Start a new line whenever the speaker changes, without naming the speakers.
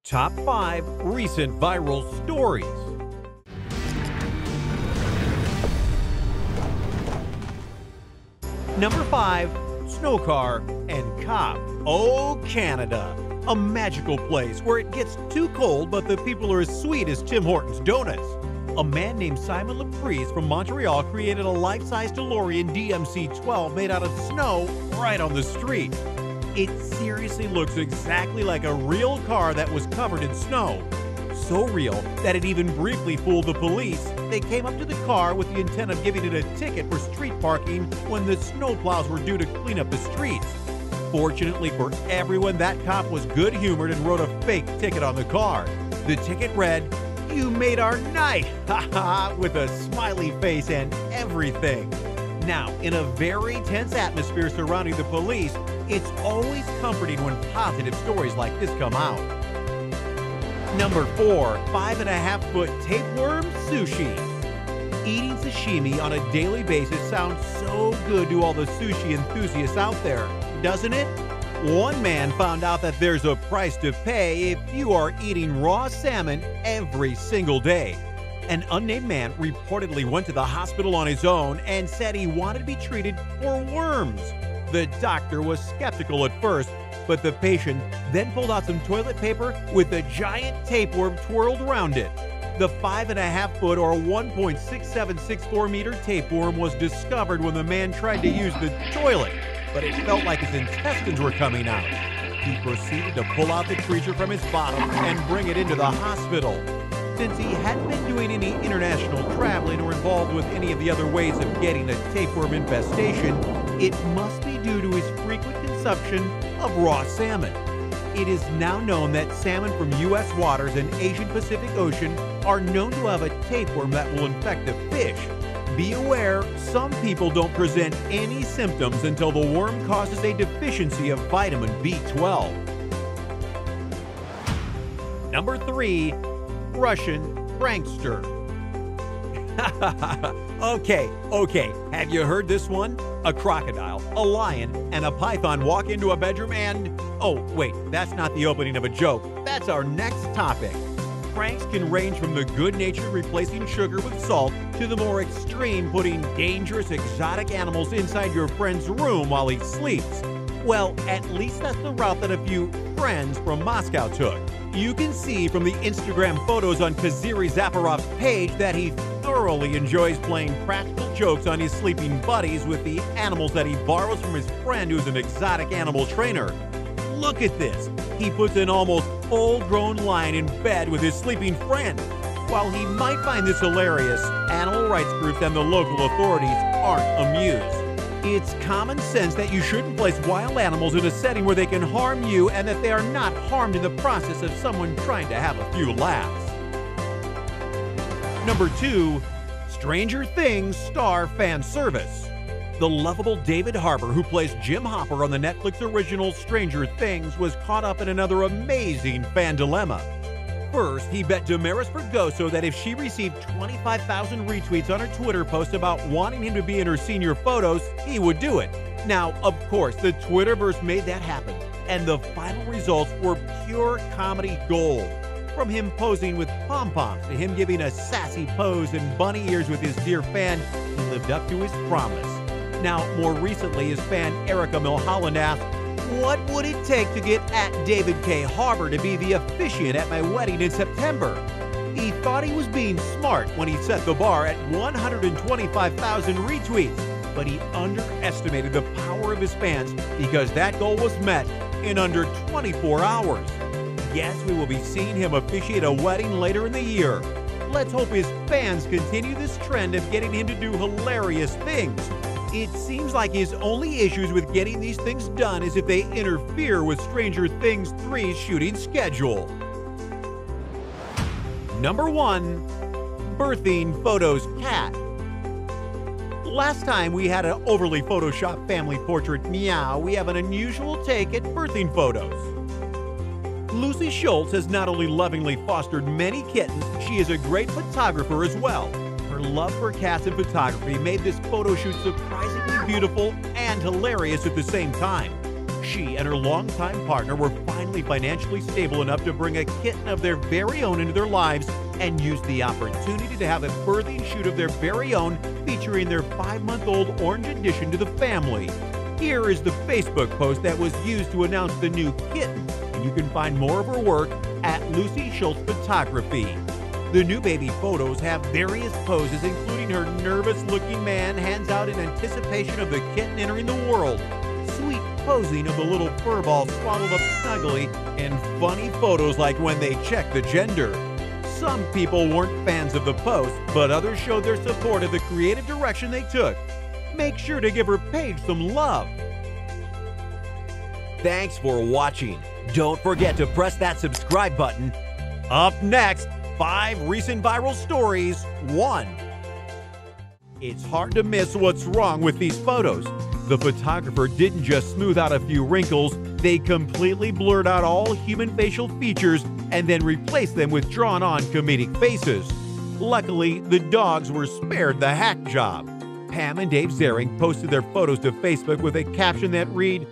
Top 5 recent viral stories. Number 5. Snow car and cop. Ohh Canada. A magical place where it gets too cold, but the people are as sweet as Tim Hortons donuts. A man named Simon Laprise from Montreal created a life-size DeLorean DMC-12 made out of snow right on the street. It seriously looks exactly like a real car that was covered in snow. So real that it even briefly fooled the police. They came up to the car with the intent of giving it a ticket for street parking when the snowplows were due to clean up the streets. Fortunately for everyone, that cop was good-humored and wrote a fake ticket on the car. The ticket read, "You made our night," haha, with a smiley face and everything. Now, in a very tense atmosphere surrounding the police, it's always comforting when positive stories like this come out. Number 4. 5.5-foot tapeworm sushi. Eating sashimi on a daily basis sounds so good to all the sushi enthusiasts out there, doesn't it? One man found out that there's a price to pay if you are eating raw salmon every single day. An unnamed man reportedly went to the hospital on his own and said he wanted to be treated for worms. The doctor was skeptical at first, but the patient then pulled out some toilet paper with a giant tapeworm twirled around it. The 5.5-foot or 1.6764 meter tapeworm was discovered when the man tried to use the toilet, but it felt like his intestines were coming out. He proceeded to pull out the creature from his bottom and bring it into the hospital. Since he hadn't been doing any international traveling or involved with any of the other ways of getting a tapeworm infestation, it must be due to his frequent consumption of raw salmon. It is now known that salmon from U.S. waters and Asian Pacific Ocean are known to have a tapeworm that will infect the fish. Be aware, some people don't present any symptoms until the worm causes a deficiency of vitamin B12. Number 3. Russian prankster. Okay, have you heard this one? A crocodile, a lion, and a python walk into a bedroom and… Oh, wait, that's not the opening of a joke. That's our next topic. Pranks can range from the good-natured replacing sugar with salt to the more extreme putting dangerous exotic animals inside your friend's room while he sleeps. Well, at least that's the route that a few friends from Moscow took. You can see from the Instagram photos on Kaziri Zaparov's page that he thoroughly enjoys playing practical jokes on his sleeping buddies with the animals that he borrows from his friend who's an exotic animal trainer. Look at this. He puts an almost full-grown lion in bed with his sleeping friend. While he might find this hilarious, animal rights groups and the local authorities aren't amused. It's common sense that you shouldn't place wild animals in a setting where they can harm you and that they are not harmed in the process of someone trying to have a few laughs. Number 2. Stranger Things star fan service. The lovable David Harbour, who plays Jim Hopper on the Netflix original Stranger Things, was caught up in another amazing fan dilemma. First, he bet Damaris Fregoso that if she received 25,000 retweets on her Twitter post about wanting him to be in her senior photos, he would do it. Now, of course, the Twitterverse made that happen, and the final results were pure comedy gold. From him posing with pom-poms to him giving a sassy pose and bunny ears with his dear fan, he lived up to his promise. Now, more recently, his fan Erica Milholland asked, "What would it take to get at David K. Harbour to be the officiant at my wedding in September?" He thought he was being smart when he set the bar at 125,000 retweets, but he underestimated the power of his fans because that goal was met in under 24 hours. Yes, we will be seeing him officiate a wedding later in the year. Let's hope his fans continue this trend of getting him to do hilarious things. It seems like his only issues with getting these things done is if they interfere with Stranger Things 3's shooting schedule. Number 1. Birthing photos cat. Last time we had an overly photoshopped family portrait meow, we have an unusual take at birthing photos. Lucy Schultz has not only lovingly fostered many kittens, she is a great photographer as well. Her love for cats and photography made this photo shoot surprisingly beautiful and hilarious at the same time. She and her longtime partner were finally financially stable enough to bring a kitten of their very own into their lives and used the opportunity to have a birthing shoot of their very own featuring their 5-month-old orange addition to the family. Here is the Facebook post that was used to announce the new kitten, and you can find more of her work at Lucy Schultz Photography. The new baby photos have various poses, including her nervous-looking man hands out in anticipation of the kitten entering the world, sweet posing of the little furball swaddled up snugly, and funny photos like when they check the gender. Some people weren't fans of the post, but others showed their support of the creative direction they took. Make sure to give her page some love. Thanks for watching. Don't forget to press that subscribe button. Up next, 5 recent viral stories. 1. It's hard to miss what's wrong with these photos. The photographer didn't just smooth out a few wrinkles, they completely blurred out all human facial features and then replaced them with drawn-on comedic faces. Luckily, the dogs were spared the hack job. Pam and Dave Zaring posted their photos to Facebook with a caption that read,